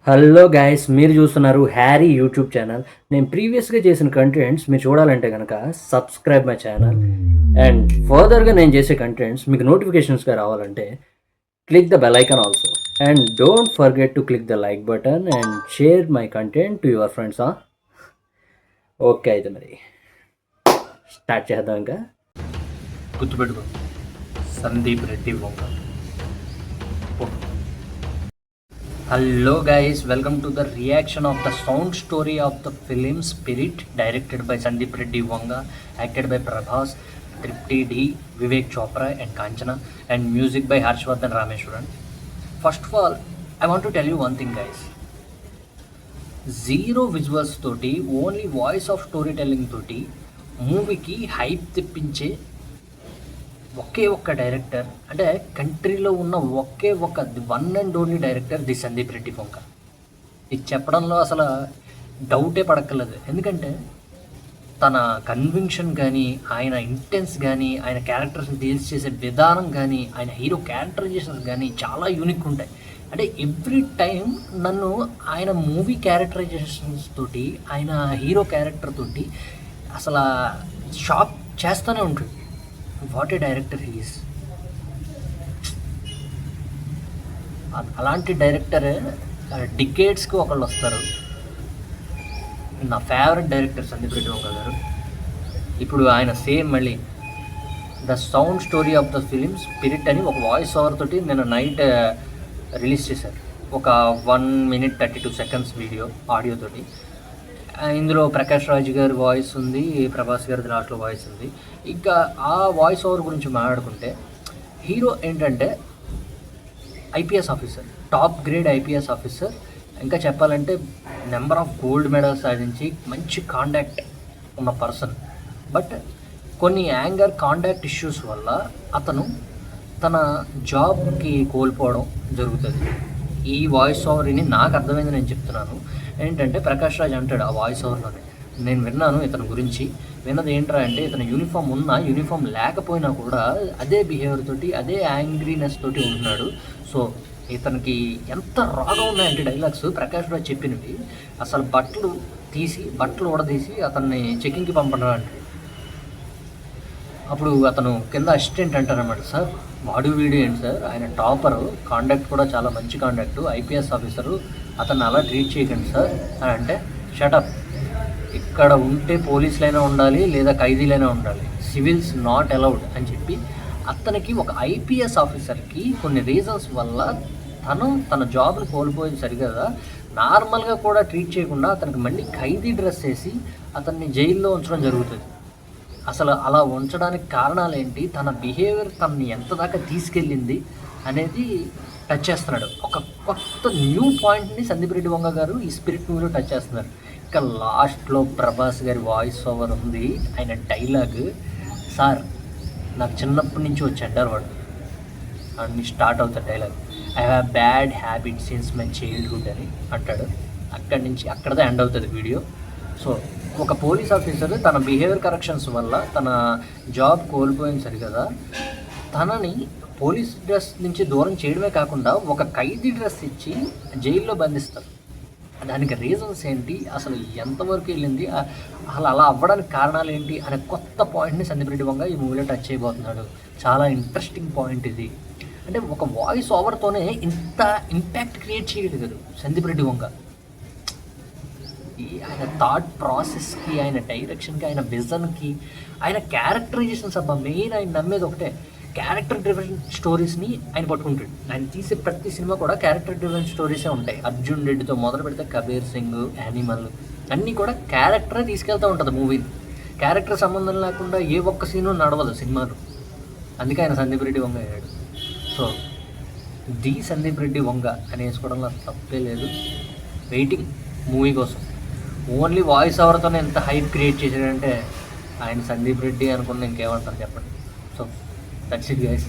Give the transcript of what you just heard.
Hello guys, మీరు చూస్తున్నారు Harry YouTube channel. నేను ప్రీవియస్గా చేసిన కంటెంట్స్ మీరు చూడాలంటే కనుక సబ్స్క్రైబ్ మై ఛానల్. అండ్ ఫర్దర్గా నేను చేసే కంటెంట్స్ మీకు నోటిఫికేషన్స్గా రావాలంటే click the bell icon also. And don't forget to click the like button and share my content to your friends. Okay, అయితే మరి స్టార్ట్ చేద్దాం. ఇంకా గుర్తుపెట్టుకో, Sandeep Reddy Vanga. Hello guys, welcome to the reaction of the sound story of the film Spirit, directed by Sandeep Reddy Vanga, acted by Prabhas, Tripti D, Vivek Chopra and Kanchana, and music by Harshavardhan Rameshwaran. First of all I want to tell you one thing guys. Zero visuals తోటి, only voice of story telling తోటి మూవీకి hype తెప్పించే ఒకే ఒక్క director, అంటే కంట్రీలో ఉన్న ఒకే ఒక one and only director the Sandeep Reddy Vanga. ఇది చెప్పడంలో అసలు డౌటే పడక్కర్లేదు. ఎందుకంటే తన కన్విక్షన్ కానీ, ఆయన ఇంటెన్స్ కానీ, ఆయన క్యారెక్టర్స్ని డీల్స్ చేసే విధానం కానీ, ఆయన హీరో క్యారెక్టరైజేషన్స్ కానీ చాలా యూనిక్ ఉంటాయి. అంటే ఎవ్రీ టైం నన్ను ఆయన మూవీ క్యారెక్టరైజేషన్స్ తోటి, ఆయన హీరో క్యారెక్టర్ తోటి అసలు షాక్ చేస్తూనే ఉంటుంది. What a director he's. అలాంటి డైరెక్టర్ డికేడ్స్కి ఒకళ్ళు వస్తారు. నా ఫేవరెట్ డైరెక్టర్ సందీప్ రెడ్డి వంగ గారు. ఇప్పుడు ఆయన సేమ్ మళ్ళీ the sound story of the film spirit అని ఒక వాయిస్ ఓవర్ తోటి నేను నైట్ రిలీజ్ చేశారు. ఒక 1 minute 32 seconds వీడియో, ఆడియోతోటి. ఇందులో ప్రకాష్ రాజ్ గారి వాయిస్ ఉంది, ప్రభాస్ గారి లాస్ట్లో వాయిస్ ఉంది. ఇంకా ఆ వాయిస్ ఓవర్ గురించి మాట్లాడుకుంటే, హీరో ఏంటంటే IPS officer, top grade IPS officer. ఇంకా చెప్పాలంటే నెంబర్ ఆఫ్ గోల్డ్ మెడల్స్ సాధించి మంచి కాంటాక్ట్ ఉన్న పర్సన్. బట్ కొన్ని యాంగర్ కాంటాక్ట్ ఇష్యూస్ వల్ల అతను తన జాబ్కి కోల్పోవడం జరుగుతుంది. ఈ వాయిస్ ఓవర్ని నాకు అర్థమైంది, నేను చెప్తున్నాను. ఏంటంటే ప్రకాష్ రాజ్ అంటాడు ఆ వాయిస్ ఓవర్లోనే, నేను విన్నాను ఇతని గురించి. విన్నది ఏంట్రా అంటే, ఇతను యూనిఫామ్ ఉన్నా, యూనిఫామ్ లేకపోయినా కూడా అదే బిహేవియర్ తోటి, అదే యాంగ్రీనెస్ తోటి ఉంటున్నాడు. సో ఇతనికి ఎంత రాగా ఉన్నాయంటే డైలాగ్స్ ప్రకాష్ రాజ్ చెప్పినవి. అసలు బట్టలు ఊడదీసి అతన్ని చెకింగ్కి పంపడం అంటే, అప్పుడు అతను కింద అసిస్టెంట్ అంటారన్నమాట. సార్ వాడు వీడియో ఏంటి సార్, ఆయన టాపరు, కాంటాక్ట్ కూడా చాలా మంచి కాంటాక్టు, ఐపీఎస్ ఆఫీసరు, అతన్ని అలా ట్రీట్ చేయకండి సార్ అని అంటే, షటప్, ఇక్కడ ఉంటే పోలీసులైనా ఉండాలి లేదా ఖైదీలైనా ఉండాలి, సివిల్స్ నాట్ అలౌడ్ అని చెప్పి అతనికి ఒక ఐపీఎస్ ఆఫీసర్కి కొన్ని రీజన్స్ వల్ల తన జాబ్ని కోల్పోయింది సరిగదా, నార్మల్గా కూడా ట్రీట్ చేయకుండా అతనికి మళ్ళీ ఖైదీ డ్రెస్ వేసి అతన్ని జైల్లో ఉంచడం జరుగుతుంది. అసలు అలా ఉంచడానికి కారణాలు ఏంటి, తన బిహేవియర్ తనని ఎంత దాకా తీసుకెళ్ళింది అనేది టచ్ చేస్తున్నాడు. ఒక కొత్త న్యూ పాయింట్ని సందీప్ రెడ్డి వంగ గారు ఈ స్పిరిట్ మూవీలో టచ్ చేస్తున్నారు. ఇంకా లాస్ట్లో ప్రభాస్ గారి వాయిస్ ఓవర్ ఉంది, ఆయన డైలాగ్, సార్ నాకు చిన్నప్పటి నుంచి వచ్చి అంటారు అని స్టార్ట్ అవుతాడు dialogue. I have bad habit since my childhood అని అంటాడు. అక్కడదే ఎండ్ అవుతుంది వీడియో. సో ఒక పోలీస్ ఆఫీసర్ తన బిహేవియర్ కరెక్షన్స్ వల్ల తన జాబ్ కోల్పోయింది సరికదా, తనని పోలీస్ డ్రెస్ నుంచి దూరం చేయడమే కాకుండా ఒక ఖైదీ డ్రెస్ ఇచ్చి జైల్లో బంధిస్తారు. దానికి రీజన్స్ ఏంటి, అసలు ఎంతవరకు వెళ్ళింది, అసలు అలా అవ్వడానికి కారణాలు ఏంటి అనే కొత్త పాయింట్ని సందీప్ రెడ్డి వంగ ఈ మూవీలో టచ్ చేయబోతున్నాడు. చాలా ఇంట్రెస్టింగ్ పాయింట్ ఇది. అంటే ఒక వాయిస్ ఓవర్తోనే ఇంత ఇంపాక్ట్ క్రియేట్ చేయగలిగారు సందీప్ రెడ్డి వంగ. ఆయన థాట్ ప్రాసెస్కి, ఆయన డైరెక్షన్కి, ఆయన విజన్కి, ఆయన క్యారెక్టరైజేషన్స్. అబ్బా మెయిన్ ఆయన నమ్మేది ఒకటే, క్యారెక్టర్ డ్రివెన్ స్టోరీస్ని ఆయన పట్టుకుంటాడు. ఆయన తీసే ప్రతి సినిమా కూడా క్యారెక్టర్ డ్రివెన్ స్టోరీసే ఉంటాయి. అర్జున్ రెడ్డితో మొదలు పెడితే కబీర్ సింగ్, యానిమల్ అన్నీ కూడా క్యారెక్టరే తీసుకెళ్తూ ఉంటుంది మూవీని. క్యారెక్టర్ సంబంధం లేకుండా ఏ ఒక్క సీను నడవదు సినిమాలో. అందుకే ఆయన సందీప్ రెడ్డి వంగ అయ్యాడు. సో ది సందీప్ రెడ్డి వంగ అని వేసుకోవడంలో తప్పే లేదు. వెయిటింగ్ మూవీ కోసం. ఓన్లీ వాయిస్ ఓవర్తోనే ఎంత హైప్ క్రియేట్ చేశాడంటే ఆయన సందీప్ రెడ్డి అనుకున్న ఇంకేమంటారు చెప్పండి. So that's it guys.